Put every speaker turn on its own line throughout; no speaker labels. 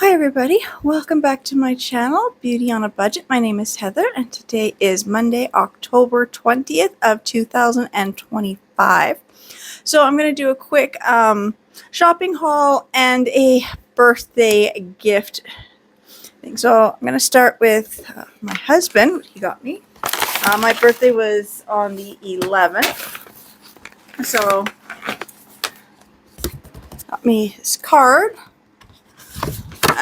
Hi everybody, welcome back to my channel, Beauty on a Budget. My name is Heather and today is Monday, October 20th of 2025. So I'm going to do a quick shopping haul and a birthday gift thing. So I'm going to start with my husband, what he got me. My birthday was on the 11th, so got me this card.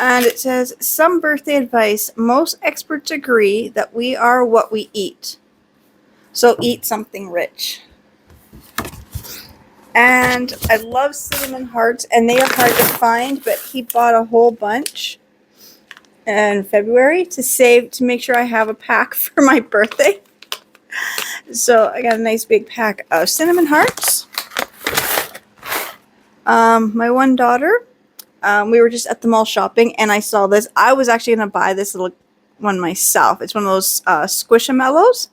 And it says, some birthday advice. Most experts agree that we are what we eat. So eat something rich. And I love cinnamon hearts, and they are hard to find, but he bought a whole bunch in February to make sure I have a pack for my birthday. So I got a nice big pack of cinnamon hearts. My one daughter, we were just at the mall shopping and I saw this. I was actually going to buy this little one myself. It's one of those Squishamallows.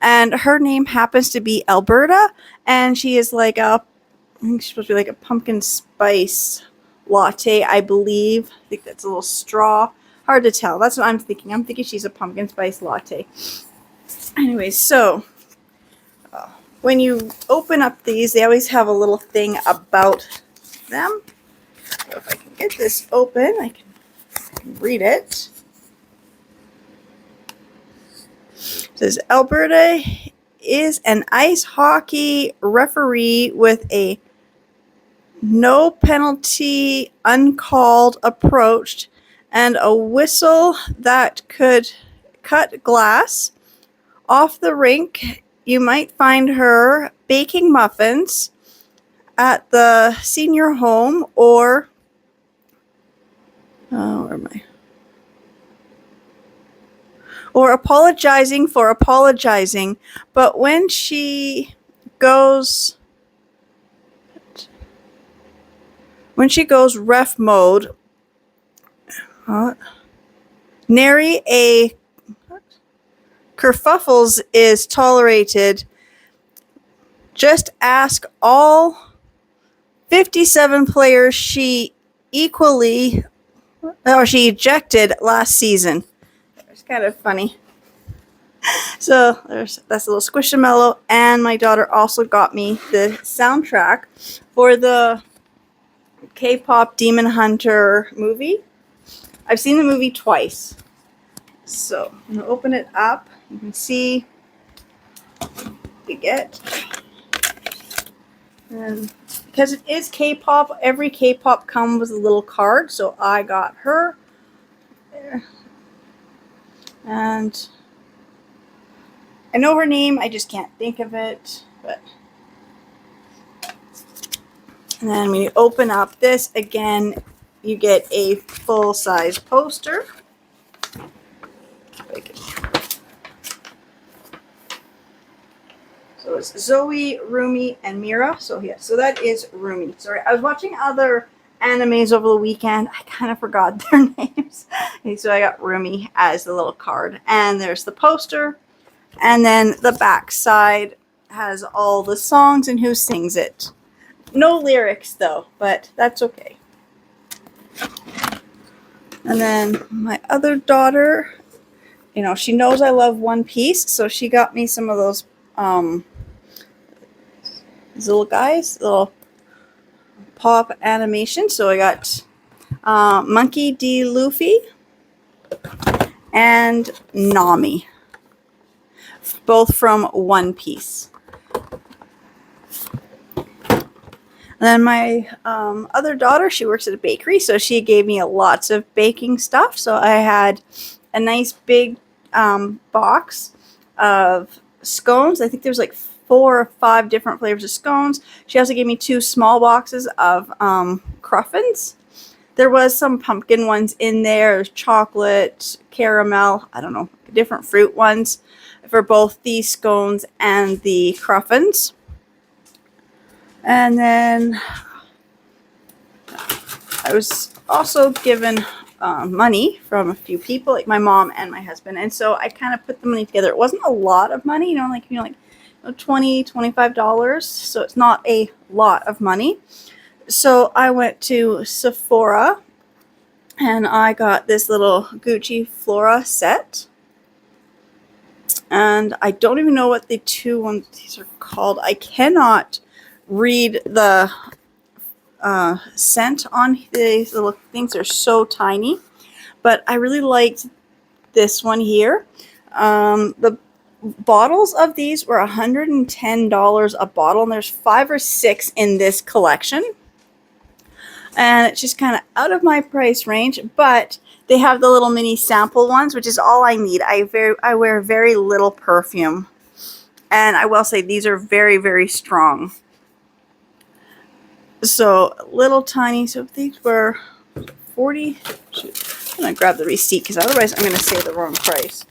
And her name happens to be Alberta. And she is like I think she's supposed to be like a pumpkin spice latte, I believe. I think that's a little straw. Hard to tell. That's what I'm thinking. I'm thinking she's a pumpkin spice latte. Anyway, so when you open up these, they always have a little thing about them. So if I can get this open, I can read it. It says, Alberta is an ice hockey referee with a no penalty, uncalled approach and a whistle that could cut glass. Off the rink, you might find her baking muffins at the senior home or where am I? Or apologizing for apologizing. But when she goes ref mode, nary a kerfuffles is tolerated. Just ask all 57 players she ejected last season. It's kind of funny. So that's a little Squishamallow, and my daughter also got me the soundtrack for the K-pop Demon Hunter movie. I've seen the movie twice. So I'm going to open it up. You can see we get. And because it is K-pop, every K-pop comes with a little card. So I got her there. And I know her name, I just can't think of it. But and then when you open up this, again, you get a full-size poster. So it's Zoe, Rumi, and Mira. So yeah, so that is Rumi. Sorry, I was watching other animes over the weekend. I kind of forgot their names. Okay, so I got Rumi as the little card. And there's the poster. And then the back side has all the songs and who sings it. No lyrics though, but that's okay. And then my other daughter, she knows I love One Piece, so she got me some of those these little guys, little pop animation. So I got Monkey D. Luffy and Nami, both from One Piece. And then my other daughter, she works at a bakery, so she gave me lots of baking stuff. So I had a nice big box of scones. I think there's like 4 or 5 different flavors of scones. She also gave me 2 small boxes of cruffins. There was some pumpkin ones in there. There's chocolate, caramel, I don't know, different fruit ones for both the scones and the cruffins. And then I was also given money from a few people, like my mom and my husband. And so I kind of put the money together. It wasn't a lot of money, like $20, $25. So it's not a lot of money. So I went to Sephora And I got this little Gucci Flora set. And I don't even know what the two ones these are called. I cannot read the scent on these little things. They're so tiny. But I really liked this one here. The bottles of these were $110 a bottle, and there's 5 or 6 in this collection. And it's just kind of out of my price range, but they have the little mini sample ones, which is all I need. I wear very little perfume, and I will say these are very, very strong. So little tiny. So these were 40. Shoot, I'm gonna grab the receipt because otherwise I'm gonna say the wrong price.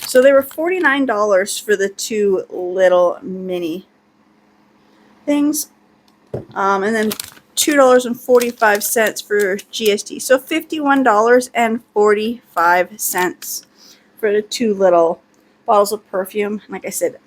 So they were $49 for the 2 little mini things, and then $2.45 for GST. So $51.45 for the 2 little bottles of perfume. Like I said,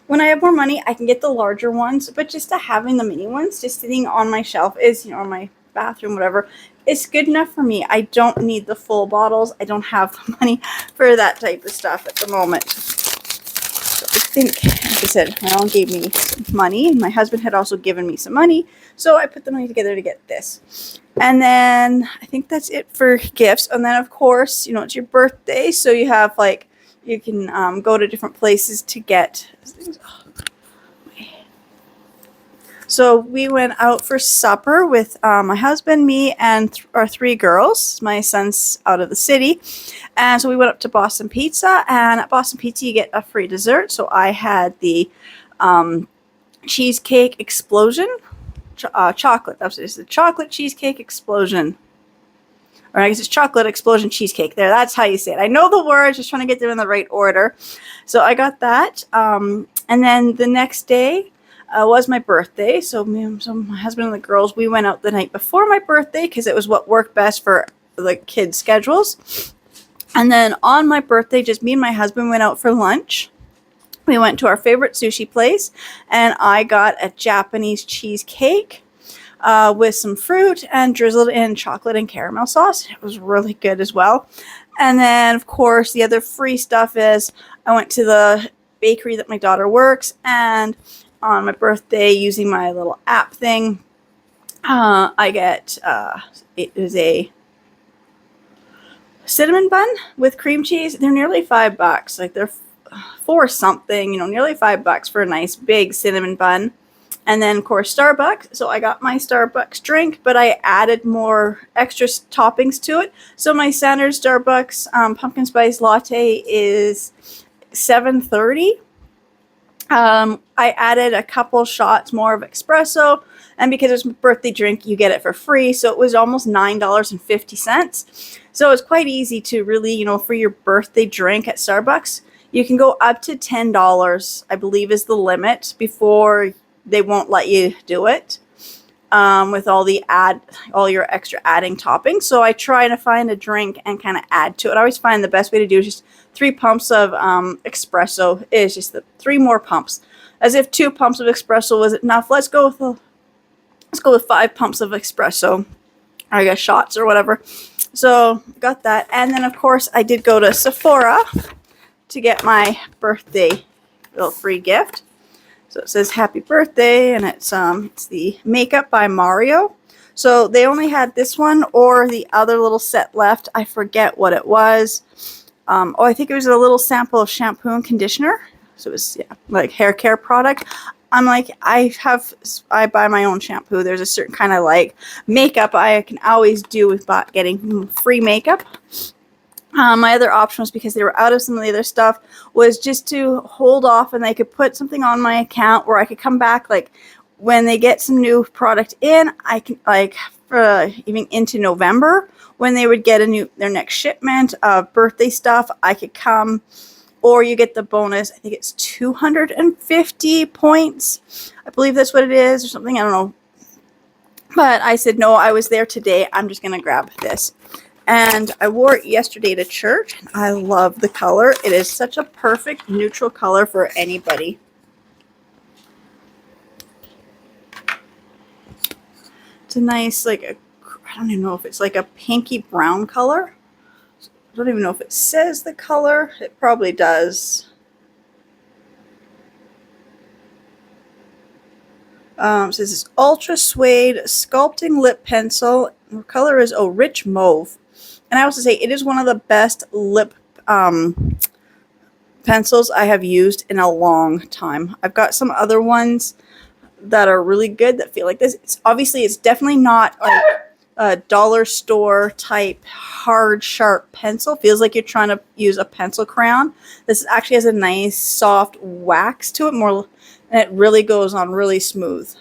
when I have more money, I can get the larger ones, but just having the mini ones just sitting on my shelf is, on my bathroom, whatever, it's good enough for me. I don't need the full bottles. I don't have the money for that type of stuff at the moment. So I think, like I said, my mom gave me some money. My husband had also given me some money, so I put the money together to get this. And then I think that's it for gifts. And then, of course, it's your birthday, so you have, like, you can go to different places to get things. So we went out for supper with my husband, me, and our 3 girls. My son's out of the city. And so we went up to Boston Pizza. And at Boston Pizza, you get a free dessert. So I had the cheesecake explosion. Chocolate. That's what it is. The chocolate cheesecake explosion. Or I guess it's chocolate explosion cheesecake. There, that's how you say it. I know the words, just trying to get them in the right order. So I got that. And then the next day was my birthday. So my husband and the girls, we went out the night before my birthday because it was what worked best for the kids' schedules. And then on my birthday, just me and my husband went out for lunch. We went to our favorite sushi place, and I got a Japanese cheesecake with some fruit and drizzled in chocolate and caramel sauce. It was really good as well. And then, of course, the other free stuff is I went to the bakery that my daughter works, and on my birthday, using my little app thing, I get it is a cinnamon bun with cream cheese. They're nearly $5. Like, they're for something, nearly $5 for a nice big cinnamon bun. And then, of course, Starbucks. So I got my Starbucks drink, but I added more extra toppings to it. So my standard Starbucks pumpkin spice latte is $7.30. I added a couple shots more of espresso, and because it's my birthday drink, you get it for free. So it was almost $9.50. So it's quite easy to really, for your birthday drink at Starbucks, you can go up to $10, I believe is the limit, before they won't let you do it with all your extra adding toppings. So I try to find a drink and kind of add to it. I always find the best way to do is just 3 pumps of espresso is just 3 more pumps. As if 2 pumps of espresso was enough. Let's go with 5 pumps of espresso, or I guess shots or whatever. So got that, and then of course I did go to Sephora to get my birthday little free gift. So it says happy birthday, and it's the makeup by Mario. So they only had this one or the other little set left. I forget what it was. I think it was a little sample of shampoo and conditioner. So it was like hair care product. I'm like, I buy my own shampoo. There's a certain kind of like makeup I can always do with getting free makeup. My other option was, because they were out of some of the other stuff, was just to hold off, and they could put something on my account where I could come back, like when they get some new product in, I can, like, even into November, when they would get their next shipment of birthday stuff, I could come, or you get the bonus. I think it's 250 points. I believe that's what it is, or something. I don't know. But I said, no, I was there today. I'm just going to grab this. And I wore it yesterday to church. I love the color. It is such a perfect neutral color for anybody. It's a nice, like, I I don't even know if it's like a pinky brown color. I don't even know if it says the color. It probably does. It says it's Ultra Suede Sculpting Lip Pencil. The color is rich mauve. And I also say it is one of the best lip pencils I have used in a long time. I've got some other ones that are really good that feel like this. It's definitely not like a dollar store type hard sharp pencil. Feels like you're trying to use a pencil crayon. This actually has a nice soft wax to it, more, and it really goes on really smooth.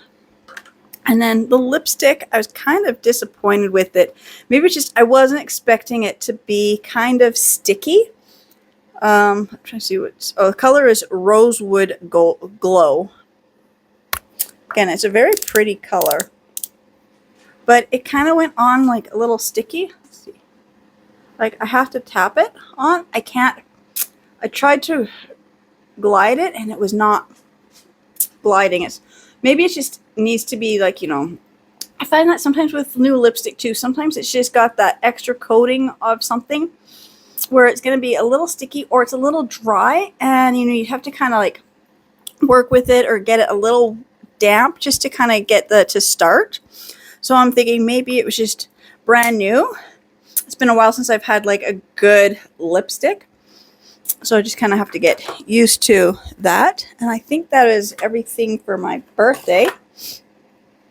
And then the lipstick, I was kind of disappointed with it. Maybe it's just I wasn't expecting it to be kind of sticky. I'm trying to see the color is Rosewood Glow. Again, it's a very pretty color, but it kind of went on like a little sticky. Let's see. Like I have to tap it on. I can't. I tried to glide it and it was not gliding. Maybe it just needs to be like, I find that sometimes with new lipstick too, sometimes it's just got that extra coating of something where it's going to be a little sticky or it's a little dry, and you have to kind of like work with it or get it a little damp just to kind of get to start. So I'm thinking maybe it was just brand new. It's been a while since I've had like a good lipstick, so I just kind of have to get used to that. And I think that is everything for my birthday.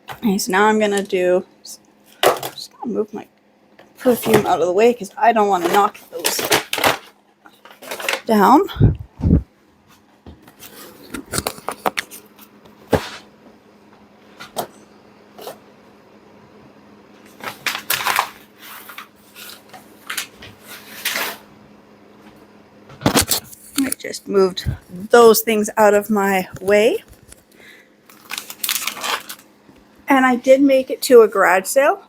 Okay, so now I'm gonna just gonna move my perfume out of the way because I don't want to knock those down. I just moved those things out of my way. And I did make it to a garage sale.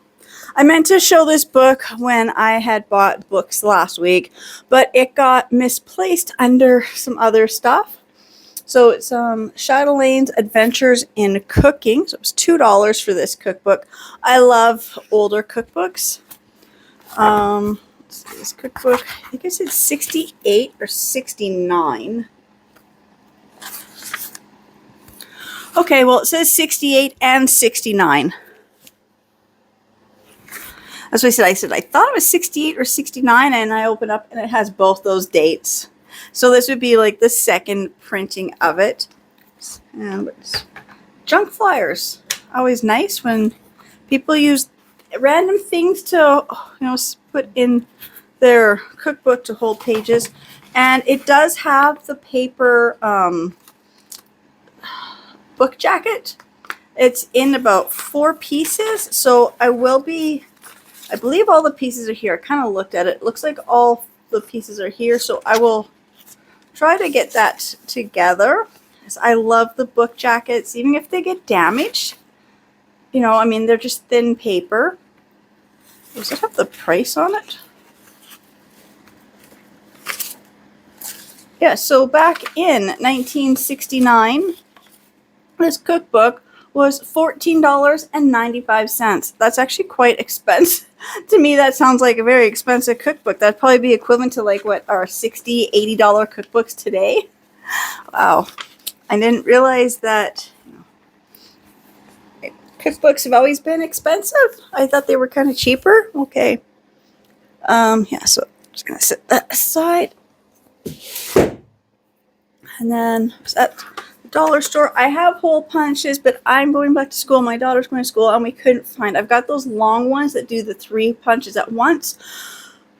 I meant to show this book when I had bought books last week, but it got misplaced under some other stuff. So it's Chatelain's Adventures in Cooking. So it was $2 for this cookbook. I love older cookbooks. Let's see, this cookbook, I guess it's 68 or 69. Okay, well, it says 68 and 69. That's what I said. I thought it was 68 or 69, and I opened up, and it has both those dates. So this would be like the second printing of it. And junk flyers. Always nice when people use random things to, put in their cookbook to hold pages. And it does have the paper book jacket. It's in about 4 pieces. So I believe all the pieces are here. I kind of looked at it. It looks like all the pieces are here. So I will try to get that together. I love the book jackets, even if they get damaged. They're just thin paper. Does it have the price on it? Yeah, so back in 1969, this cookbook was $14.95. That's actually quite expensive. To me, that sounds like a very expensive cookbook. That'd probably be equivalent to like what our $60, $80 cookbooks today. Wow. I didn't realize that cookbooks have always been expensive. I thought they were kind of cheaper. Okay. Yeah, so I'm just going to set that aside. And then at the dollar store, I have hole punches, but I'm going back to school. My daughter's going to school, and we couldn't find. I've got those long ones that do the 3 punches at once.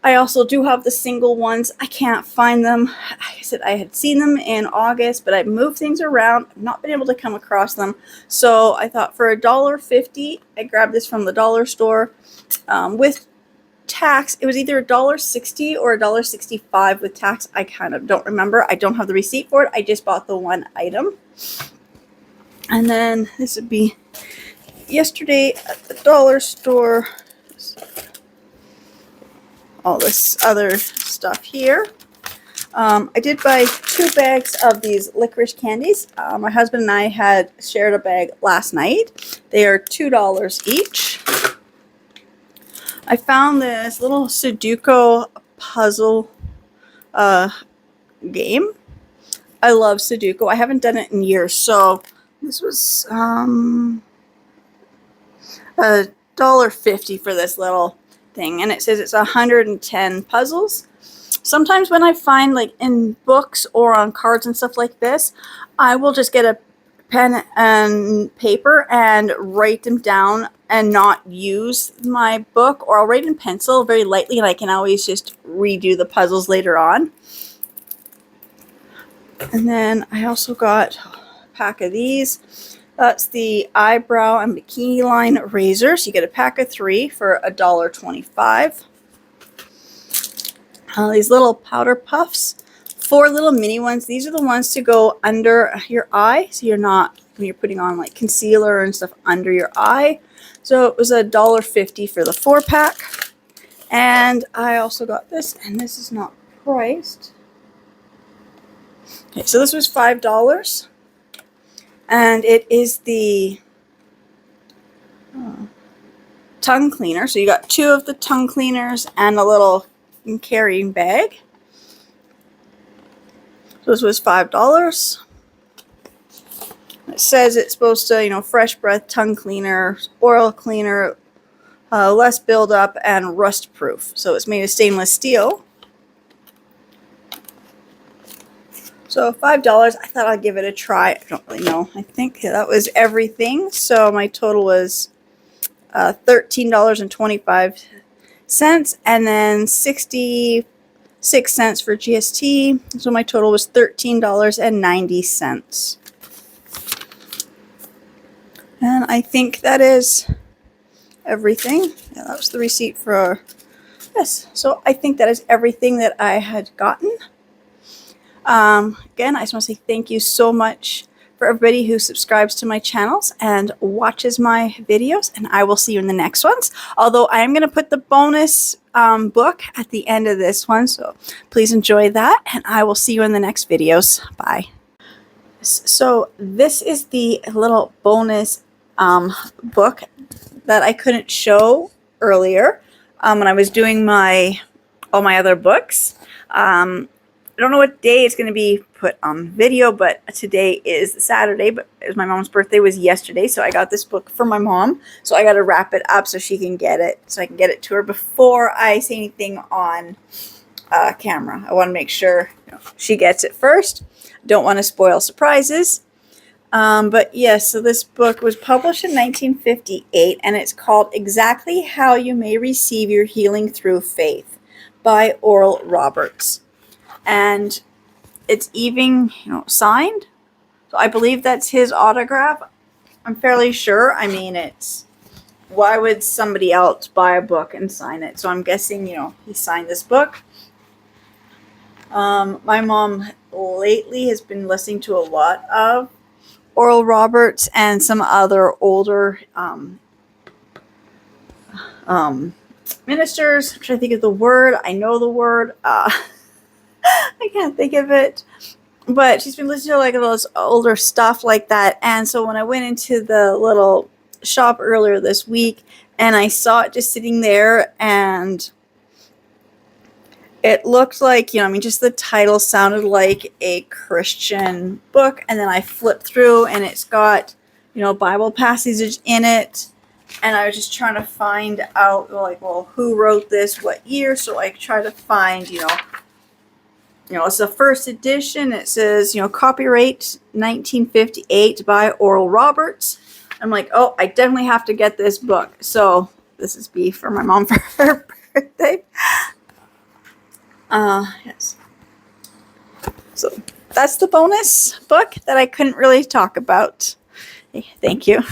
I also do have the single ones. I can't find them. I said I had seen them in August, but I moved things around. I've not been able to come across them. So I thought for $1.50, I grabbed this from the dollar store. With tax, it was either $1.60 or $1.65 with tax. I kind of don't remember. I don't have the receipt for it. I just bought the one item. And then this would be yesterday at the dollar store. All this other stuff here. I did buy 2 bags of these licorice candies. My husband and I had shared a bag last night. They are $2 each. I found this little Sudoku puzzle game. I love Sudoku. I haven't done it in years, so this was $1.50 for this little thing, and it says it's 110 puzzles. Sometimes when I find, like, in books or on cards and stuff like this, I will just get a pen and paper and write them down and not use my book, or I'll write in pencil very lightly, and I can always just redo the puzzles later on. And then I also got a pack of these. That's the eyebrow and bikini line razors. You get a pack of 3 for $1.25. These little powder puffs, 4 little mini ones. These are the ones to go under your eye, so you're not, when you're putting on like concealer and stuff under your eye. So it was $1.50 for the 4-pack. And I also got this, and this is not priced. Okay, so this was $5. And it is the tongue cleaner. So you got 2 of the tongue cleaners and a little carrying bag. So this was $5. It says it's supposed to, you know, fresh breath tongue cleaner, oral cleaner, less buildup, and rust proof. So it's made of stainless steel. So $5. I thought I'd give it a try. I don't really know. I think that was everything. So my total was $13.25, and then 66 cents for GST. So my total was $13.90. And I think that is everything. Yeah, that was the receipt for this. So I think that is everything that I had gotten. Again, I just want to say thank you so much for everybody who subscribes to my channels and watches my videos, and I will see you in the next ones. Although I am going to put the bonus book at the end of this one, so please enjoy that, and I will see you in the next videos. Bye. So this is the little bonus book that I couldn't show earlier when I was doing all my other books. I don't know what day it's going to be put on video, but today is Saturday, but it was my mom's birthday was yesterday, so I got this book for my mom. So I got to wrap it up so she can get it, so I can get it to her before I say anything on camera. I want to make sure, you know, she gets it first. Don't want to spoil surprises. But yes, so this book was published in 1958, and it's called Exactly How You May Receive Your Healing Through Faith by Oral Roberts. And it's even, you know, signed. So I believe that's his autograph. I'm fairly sure. I mean, it's, why would somebody else buy a book and sign it? So I'm guessing, you know, he signed this book. My mom lately has been listening to a lot of Oral Roberts and some other older ministers. I'm trying to think of the word. I know the word. I can't think of it, but she's been listening to like those older stuff like that. And so when I went into the little shop earlier this week and I saw it just sitting there, and it looked like, you know, I mean, just the title sounded like a Christian book. And then I flipped through and it's got, you know, Bible passages in it. And I was just trying to find out, like, well, who wrote this, what year. So I tried to find, you know, it's the first edition. It says, you know, copyright 1958 by Oral Roberts. I'm like, oh, I definitely have to get this book. So this is B for my mom for her birthday. Yes. So that's the bonus book that I couldn't really talk about. Hey, thank you.